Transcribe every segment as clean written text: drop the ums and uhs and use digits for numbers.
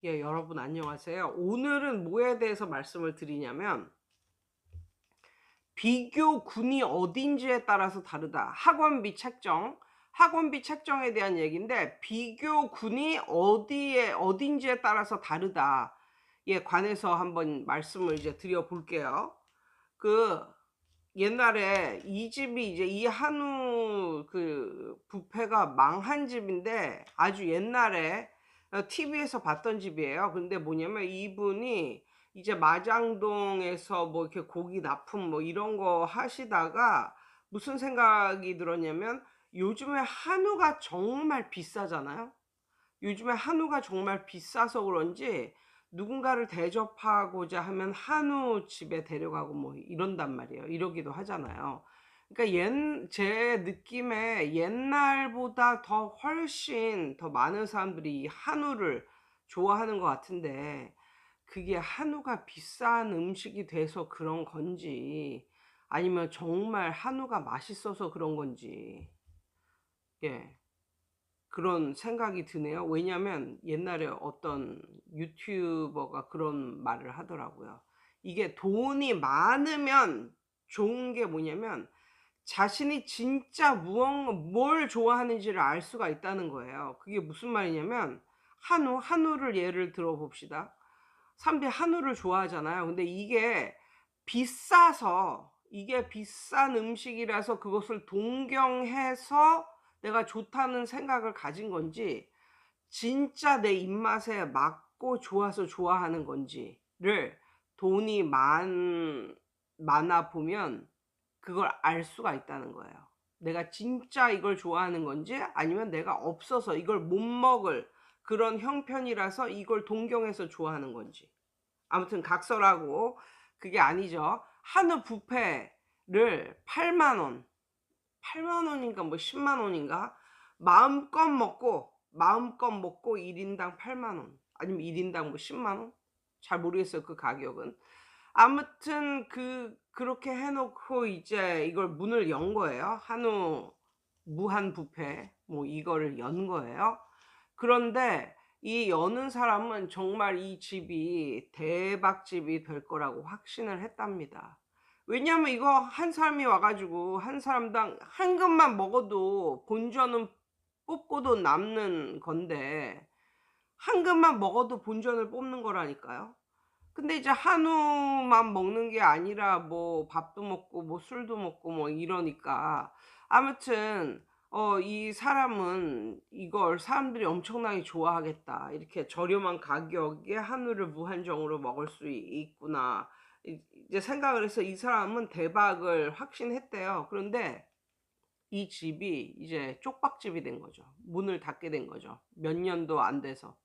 예, 여러분 안녕하세요. 오늘은 뭐에 대해서 말씀을 드리냐면 비교군이 어딘지에 따라서 다르다. 학원비 책정에 대한 얘기인데 비교군이 어딘지에 따라서 다르다. 예, 관해서 한번 말씀을 이제 드려 볼게요. 그 옛날에 이 집이 이제 이 한우 그 뷔페가 망한 집인데 아주 옛날에 TV에서 봤던 집이에요. 근데 뭐냐면 이분이 이제 마장동에서 뭐 이렇게 고기 납품 뭐 이런 거 하시다가 무슨 생각이 들었냐면 요즘에 한우가 정말 비싸잖아요. 요즘에 한우가 정말 비싸서 그런지 누군가를 대접하고자 하면 한우 집에 데려가고 뭐 이런단 말이에요. 이러기도 하잖아요. 그러니까 제 느낌에 옛날보다 더 훨씬 더 많은 사람들이 이 한우를 좋아하는 것 같은데 그게 한우가 비싼 음식이 돼서 그런 건지 아니면 정말 한우가 맛있어서 그런 건지 예. 그런 생각이 드네요. 왜냐면 옛날에 어떤 유튜버가 그런 말을 하더라고요. 이게 돈이 많으면 좋은 게 뭐냐면 자신이 진짜 뭘 좋아하는지를 알 수가 있다는 거예요. 그게 무슨 말이냐면 한우를 예를 들어 봅시다. 사람들이 한우를 좋아하잖아요. 근데 이게 비싼 음식이라서 그것을 동경해서 내가 좋다는 생각을 가진 건지 진짜 내 입맛에 맞고 좋아서 좋아하는 건지를 돈이 많아 보면 그걸 알 수가 있다는 거예요. 내가 진짜 이걸 좋아하는 건지 아니면 내가 없어서 이걸 못 먹을 그런 형편이라서 이걸 동경해서 좋아하는 건지. 아무튼 각설하고 그게 아니죠. 한우 뷔페를 8만 원, 8만 원인가 뭐 10만 원인가 마음껏 먹고 1인당 8만 원 아니면 1인당 뭐 10만 원 잘 모르겠어요. 그 가격은. 아무튼 그렇게 해 놓고 이제 이걸 문을 연 거예요. 한우 무한 뷔페 뭐 이거를 연 거예요. 그런데 이 여는 사람은 정말 이 집이 대박집이 될 거라고 확신을 했답니다. 왜냐하면 이거 한 사람이 와 가지고 한 사람당 한 그릇만 먹어도 본전은 뽑고도 남는 건데 한 그릇만 먹어도 본전을 뽑는 거라니까요. 근데 이제 한우만 먹는 게 아니라 뭐 밥도 먹고 뭐 술도 먹고 뭐 이러니까 아무튼 이 사람은 '이걸 사람들이 엄청나게 좋아하겠다. 이렇게 저렴한 가격에 한우를 무한정으로 먹을 수 있구나.' 이제 생각을 해서 이 사람은 대박을 확신했대요. 그런데 이 집이 이제 쪽박집이 된 거죠. 문을 닫게 된 거죠. 몇 년도 안 돼서.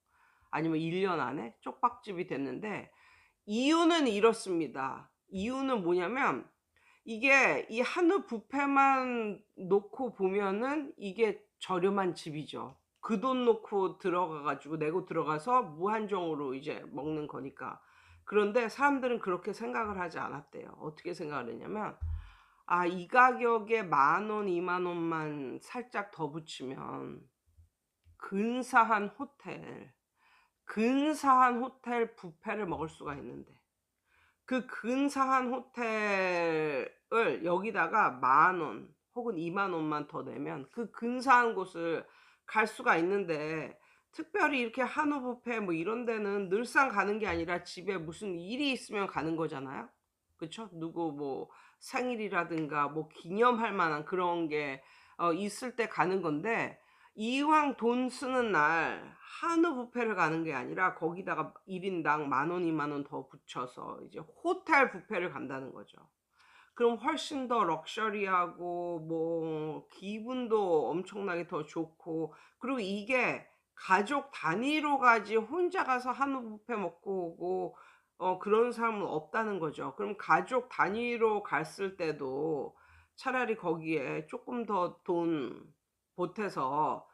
아니면 1년 안에 쪽박집이 됐는데 이유는 이렇습니다. 이유는 뭐냐면 이게 이 한우 뷔페만 놓고 보면은 이게 저렴한 집이죠. 그 돈 놓고 들어가 가지고 내고 들어가서 무한정으로 이제 먹는 거니까. 그런데 사람들은 그렇게 생각을 하지 않았대요. 어떻게 생각을 했냐면 '아 이 가격에 10,000원, 20,000원만 살짝 더 붙이면 근사한 호텔 뷔페를 먹을 수가 있는데' 그 근사한 호텔을 여기다가 10,000원 혹은 20,000원만 더 내면 그 근사한 곳을 갈 수가 있는데 특별히 이렇게 한우 뷔페 뭐 이런 데는 늘상 가는 게 아니라 집에 무슨 일이 있으면 가는 거잖아요. 그쵸? 누구 뭐 생일이라든가 뭐 기념할 만한 그런 게 있을 때 가는 건데 이왕 돈 쓰는 날 한우 뷔페를 가는 게 아니라 거기다가 1 인당 10,000원, 20,000원 더 붙여서 이제 호텔 뷔페를 간다는 거죠. 그럼 훨씬 더 럭셔리하고 뭐 기분도 엄청나게 더 좋고 그리고 이게 가족 단위로 가지 혼자 가서 한우 뷔페 먹고 오고 그런 사람은 없다는 거죠. 그럼 가족 단위로 갔을 때도 차라리 거기에 쪼끔 더 돈 보태서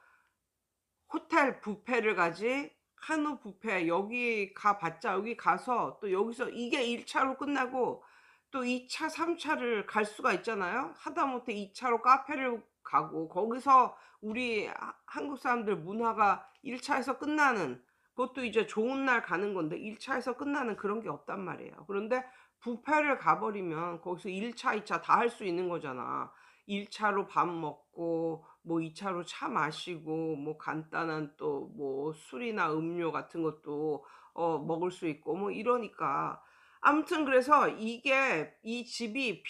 호텔 뷔페를 가지 한우 뷔페 여기 가 봤자 여기 가서 또 여기서 이게 1 차로 끝나고 또 2 차, 3 차를 갈 수가 있잖아요. 하다못해 2 차로 카페를 가고 거기서 우리 한국 사람들 문화가 1 차에서 끝나는 그것도 이제 좋은 날 가는 건데 1 차에서 끝나는 그런 게 없단 말이에요. 그런데 뷔페를 가 버리면 거기서 1 차, 2차 다 할 수 있는 거잖아. 1 차로 밥 먹고 뭐 2 차로 차 마시고 뭐 간단한 또 뭐 술이나 음료 같은 것도 먹을 수 있고 뭐 이러니까. 아무튼 그래서 이게 이 집이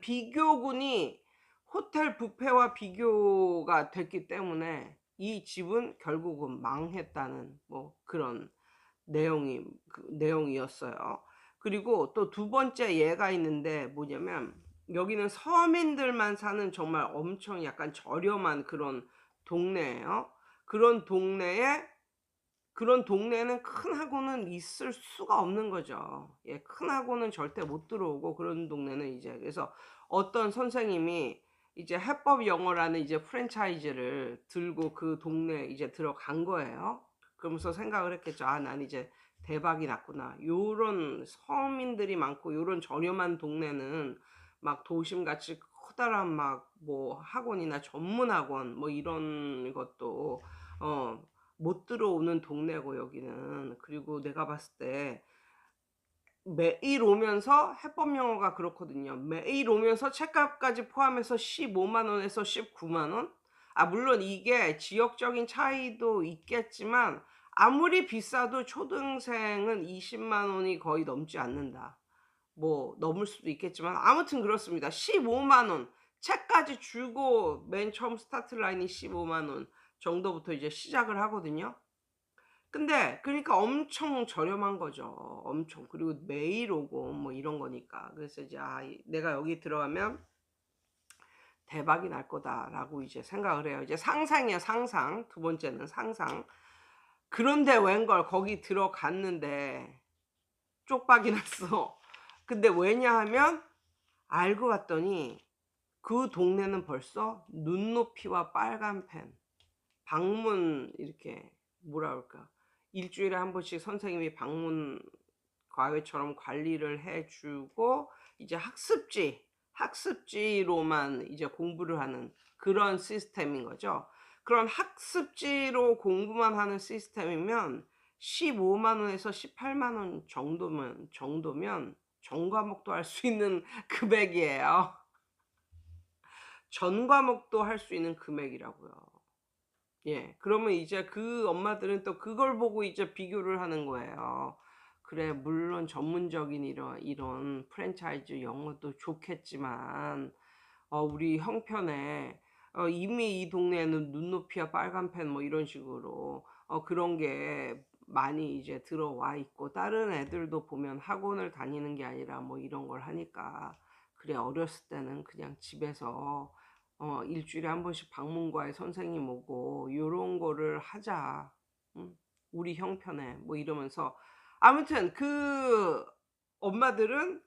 비교군이 호텔 뷔페와 비교가 됐기 때문에 이 집은 결국은 망했다는 뭐 그런 내용이었어요. 그리고 또 두 번째 예가 있는데 뭐냐면 여기는 서민들만 사는 정말 엄청 약간 저렴한 그런 동네예요. 그런 동네에 그런 동네에는 큰 학원은 있을 수가 없는 거죠. 예, 큰 학원은 절대 못 들어오고 그런 동네는 이제 그래서 어떤 선생님이 이제 해법 영어라는 이제 프랜차이즈를 들고 그 동네에 이제 들어간 거예요. 그러면서 생각을 했겠죠. '아 난 이제 대박이 났구나. 요런 서민들이 많고 요런 저렴한 동네는 막 도심같이 커다란 막 뭐 학원이나 전문 학원 뭐 이런 것도 어 못 들어오는 동네고 여기는. 그리고 내가 봤을 때 매일 오면서 해법 영어가 그렇거든요. 매일 오면서 책값까지 포함해서 15만 원에서 19만 원? 아 물론 이게 지역적인 차이도 있겠지만 아무리 비싸도 초등생은 20만 원이 거의 넘지 않는다. 뭐 넘을 수도 있겠지만 아무튼 그렇습니다. 15만 원. 책까지 주고 맨 처음 스타트 라인이 15만 원 정도부터 이제 시작을 하거든요. 근데 그러니까 엄청 저렴한 거죠. 엄청. 그리고 매일 오고 뭐 이런 거니까. 그래서 이제 '아 내가 여기 들어가면 대박이 날 거다.'라고 이제 생각을 해요. 이제 상상이에요, 상상. 두 번째는 상상. 그런데 웬걸 거기 들어갔는데 쪽박이 났어. 근데 왜냐하면 알고 봤더니 그 동네는 벌써 눈높이와 빨간 펜, 방문 이렇게 뭐라 그럴까. 일 주일에 한 번씩 선생님이 방문 과외처럼 관리를 해 주고 이제 학습지로만 이제 공부를 하는 그런 시스템인 거죠. 그런 학습지로 공부만 하는 시스템이면 15만 원에서 18만 원 정도면 전 과목도 할 수 있는 금액이에요. 전 과목도 할 수 있는 금액이라고요. 예. 그러면 이제 그 엄마들은 또 그걸 보고 이제 비교를 하는 거예요. 그래 물론 전문적인 이런 프랜차이즈 영어도 좋겠지만 우리 형편에 이미 이 동네에는 눈높이와 빨간 펜 뭐 이런 식으로 그런 게 많이 이제 들어와 있고 다른 애들도 보면 학원을 다니는 게 아니라 뭐 이런 걸 하니까 '그래 어렸을 때는 그냥 집에서 일 주일에 한 번씩 방문과에 선생님 오고 요런 거를 하자. 음. 우리 형편에.' 뭐 이러면서 아무튼 그 엄마들은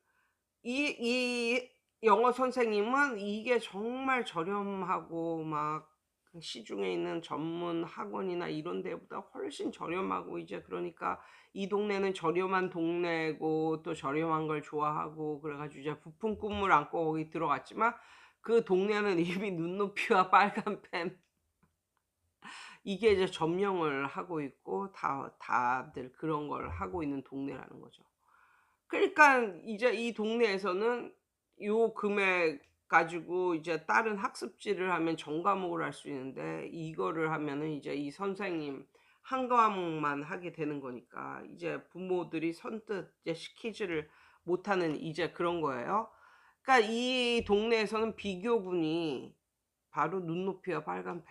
이 영어 선생님은 이게 정말 저렴하고 막 그 시중에 있는 전문 학원이나 이런 데보다 훨씬 저렴하고 이제 그러니까 이 동네는 저렴한 동네고 또 저렴한 걸 좋아하고 그래 가지고 이제 부푼 꿈을 안고 거기 들어갔지만 그 동네는 이미 눈높이와 빨간 펜 이게 이제 점령을 하고 있고 다들 그런 걸 하고 있는 동네라는 거죠. 그러니깐 이제 이 동네에서는 요 금액 가지고 이제 다른 학습지를 하면 전 과목을 할 수 있는데 이거를 하면은 이제 이 선생님 한 과목만 하게 되는 거니까 이제 부모들이 선뜻 이제 시키지를 못하는 이제 그런 거예요. 그러니까 이 동네에서는 비교군이 바로 눈높이와 빨간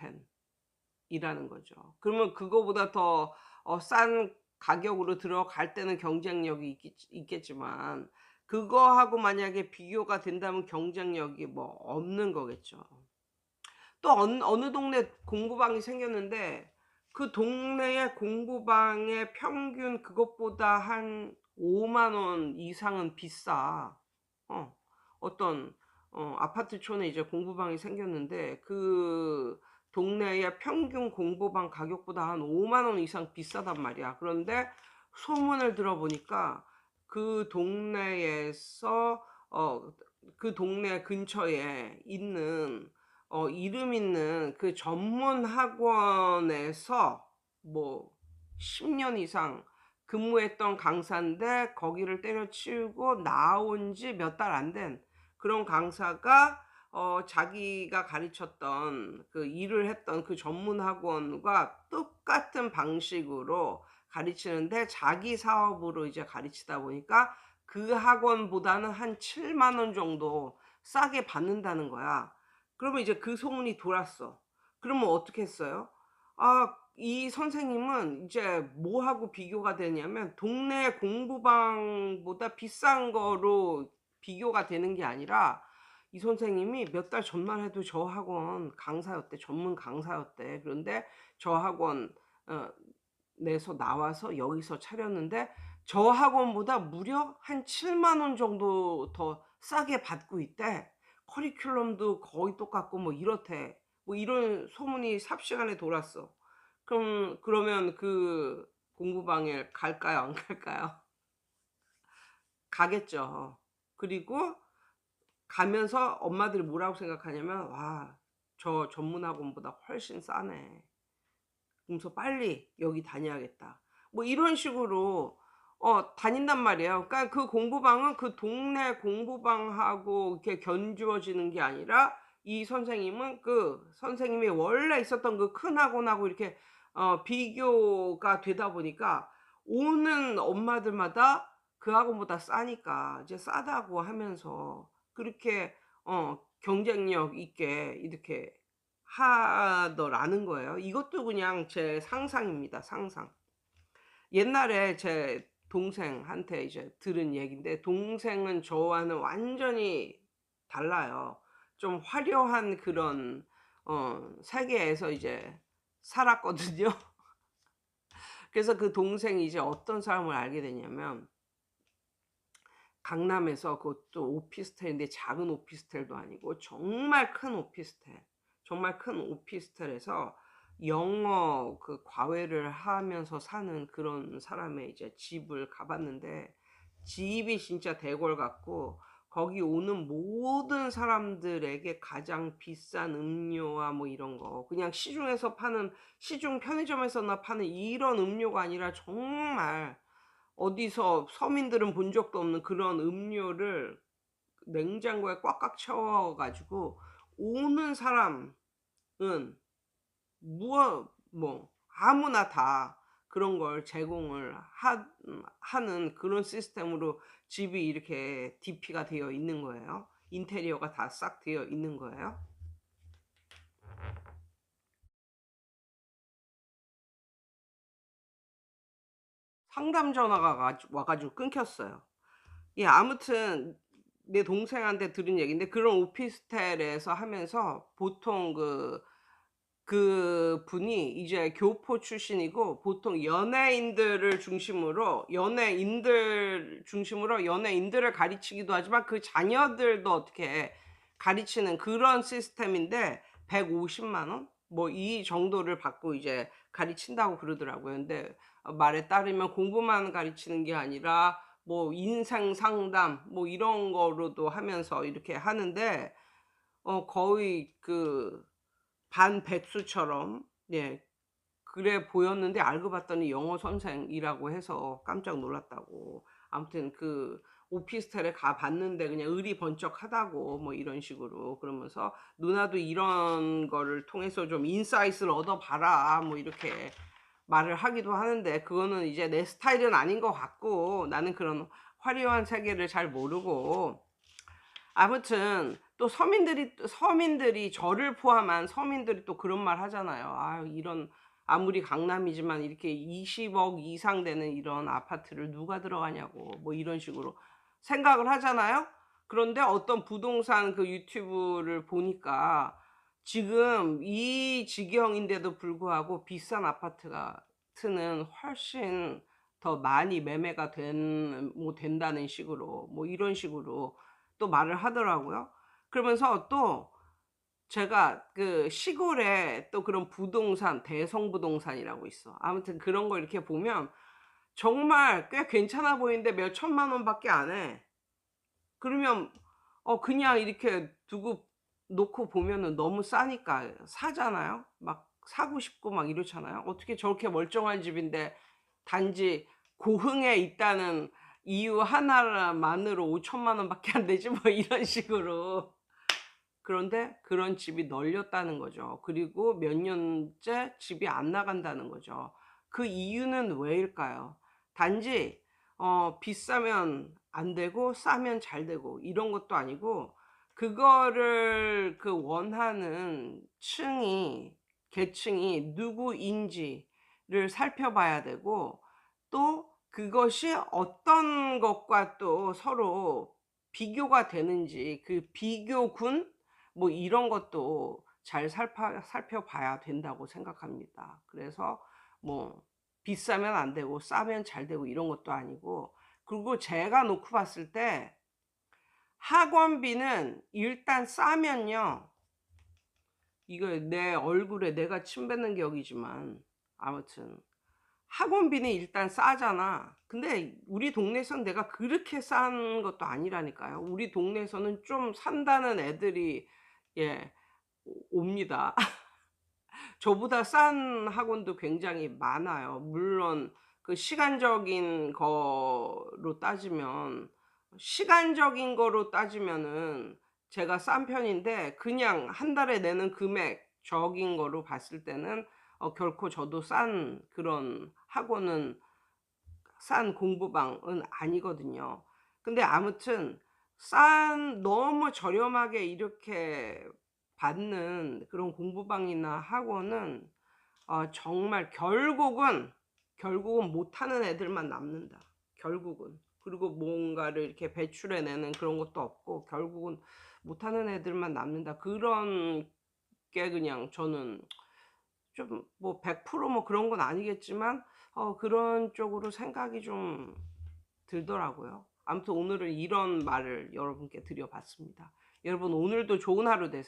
펜이라는 거죠. 그러면 그거보다 더 싼 가격으로 들어갈 때는 경쟁력이 있겠지만 그거하고 만약에 비교가 된다면 경쟁력이 뭐 없는 거겠죠. 또 어느 동네 공부방이 생겼는데 그 동네의 공부방의 평균 그것보다 한 5만 원 이상은 비싸. 어. 어떤 아파트촌에 이제 공부방이 생겼는데 그 동네의 평균 공부방 가격보다 한 5만 원 이상 비싸단 말이야. 그런데 소문을 들어보니까 그 동네에서 그 동네 근처에 있는 이름 있는 그 전문 학원에서 뭐 10년 이상 근무했던 강사인데 거기를 때려치우고 나온 지 몇 달 안 된 그런 강사가 자기가 가르쳤던 그 일을 했던 그 전문 학원과 똑같은 방식으로 가르치는데 자기 사업으로 이제 가르치다 보니까 그 학원보다는 한7만 원 정도 싸게 받는다는 거야. 그러면 이제 그 소문이 돌았어. 그러면 어떻게 했어요? 이 선생님은 이제 뭐하고 비교가 되냐면 동네 공부방보다 비싼 거로 비교가 되는 게 아니라 이 선생님이 몇 달 전만 해도 저 학원 강사였대. 전문 강사였대. 그런데 저 학원 어 내서 나와서 여기서 차렸는데 저 학원보다 무려 한7만 원 정도 더 싸게 받고 있대. 커리큘럼도 거의 똑같고 뭐 이렇대. 뭐 이런 소문이 삽시간에 돌았어. 그러면 그 공부방에 갈까요? 안 갈까요? 가겠죠. 그리고 가면서 엄마들이 뭐라고 생각하냐면 '와 저 전문 학원보다 훨씬 싸네. 그러면서 빨리 여기 다녀야겠다.' 뭐 이런 식으로 다닌단 말이에요. 그러니까 그 공부방은 그 동네 공부방하고 이렇게 견주어지는 게 아니라 이 선생님은 그 선생님이 원래 있었던 그 큰 학원하고 이렇게 비교가 되다 보니까 오는 엄마들마다 그 학원보다 싸니까 이제 싸다고 하면서 그렇게 경쟁력 있게 이렇게 하더라는 거예요. 이것도 그냥 제 상상입니다, 상상. 옛날에 제 동생한테 이제 들은 얘기인데 동생은 저와는 완전히 달라요. 좀 화려한 그런 세계에서 이제 살았거든요. 그래서 그 동생이 이제 어떤 사람을 알게 됐냐면 강남에서 그것도 오피스텔인데 작은 오피스텔도 아니고 정말 큰 오피스텔, 정말 큰 오피스텔에서 영어 그 과외를 하면서 사는 그런 사람의 이제 집을 가 봤는데 집이 진짜 대궐 같고 거기 오는 모든 사람들에게 가장 비싼 음료와 뭐 이런 거 그냥 시중에서 파는 시중 편의점에서나 파는 이런 음료가 아니라 정말 어디서 서민들은 본 적도 없는 그런 음료를 냉장고에 꽉꽉 채워 가지고 오는 사람은 뭐 아무나 다 그런 걸 제공을 하는 그런 시스템으로 집이 이렇게 DP가 되어 있는 거예요. 인테리어가 다 싹 되어 있는 거예요. 상담 전화가 와 가지고 끊겼어요. 예 아무튼 내 동생한테 들은 얘기인데 그런 오피스텔에서 하면서 보통 그분이 이제 교포 출신이고 보통 연예인들을 가르치기도 하지만 그 자녀들도 어떻게 가르치는 그런 시스템인데 150만 원? 뭐 이 정도를 받고 이제 가르친다고 그러더라고요. 근데 말에 따르면 공부만 가르치는 게 아니라 뭐 인생 상담 뭐 이런 거로도 하면서 이렇게 하는데 거의 그 반백수처럼 예 그래 보였는데 알고 봤더니 영어 선생이라고 해서 깜짝 놀랐다고. 아무튼 그 오피스텔에 가 봤는데 그냥 의리 번쩍하다고 뭐 이런 식으로 그러면서 "누나도 이런 거를 통해서 좀 인사이트를 얻어 봐라." 뭐 이렇게 말을 하기도 하는데 그거는 이제 내 스타일은 아닌 것 같고 나는 그런 화려한 세계를 잘 모르고 아무튼 또 서민들이 저를 포함한 서민들이 또 그런 말 하잖아요. "아유 이런 아무리 강남이지만 이렇게 20억 이상 되는 이런 아파트를 누가 들어가냐."고 뭐 이런 식으로 생각을 하잖아요. 그런데 어떤 부동산 그 유튜브를 보니까 지금 이 지경인데도 불구하고 비싼 아파트는 훨씬 더 많이 매매가 된다는 식으로 뭐 이런 식으로 또 말을 하더라고요. 그러면서 또 제가 그 시골에 또 그런 부동산 대성부동산이라고 있어. 아무튼 그런 거 이렇게 보면 정말 꽤 괜찮아 보이는데 몇 천만 원밖에 안 해. 그러면 그냥 이렇게 두고 놓고 보면은 너무 싸니까 사잖아요. 막 사고 싶고 막 이렇잖아요. 어떻게 저렇게 멀쩡한 집인데 단지 고흥에 있다는 이유 하나만으로 5천만 원밖에 안 되지 뭐 이런 식으로. 그런데 그런 집이 널렸다는 거죠. 그리고 몇 년째 집이 안 나간다는 거죠. 그 이유는 왜일까요? 단지 비싸면 안 되고 싸면 잘 되고 이런 것도 아니고, 그거를 그 원하는 층이 계층이 누구인지를 살펴봐야 되고, 또 그것이 어떤 것과 또 서로 비교가 되는지 그 비교군 뭐 이런 것도 잘 살펴봐야 된다고 생각합니다. 그래서 뭐 비싸면 안 되고 싸면 잘 되고 이런 것도 아니고, 그리고 제가 놓고 봤을 때 학원비는 일단 싸면요, 이거 내 얼굴에 내가 침 뱉는 격이지만 아무튼 학원비는 일단 싸잖아. 근데 우리 동네에선 내가 그렇게 싼 것도 아니라니까요. 우리 동네에서는 좀 산다는 애들이 예 옵니다. 저보다 싼 학원도 굉장히 많아요. 물론 그 시간적인 거로 따지면은 제가 싼 편인데, 그냥 한 달에 내는 금액적인 거로 봤을 때는 결코 저도 싼 그런 학원은, 싼 공부방은 아니거든요. 근데 아무튼 너무 저렴하게 이렇게 받는 그런 공부방이나 학원은 정말 결국은 못하는 애들만 남는다, 결국은. 그리고 뭔가를 이렇게 배출해 내는 그런 것도 없고 결국은 못하는 애들만 남는다. 그런 게 그냥 저는 좀 뭐 100% 그런 건 아니겠지만 그런 쪽으로 생각이 좀 들더라고요. 아무튼 오늘은 이런 말을 여러분께 드려 봤습니다. 여러분 오늘도 좋은 하루 되세요.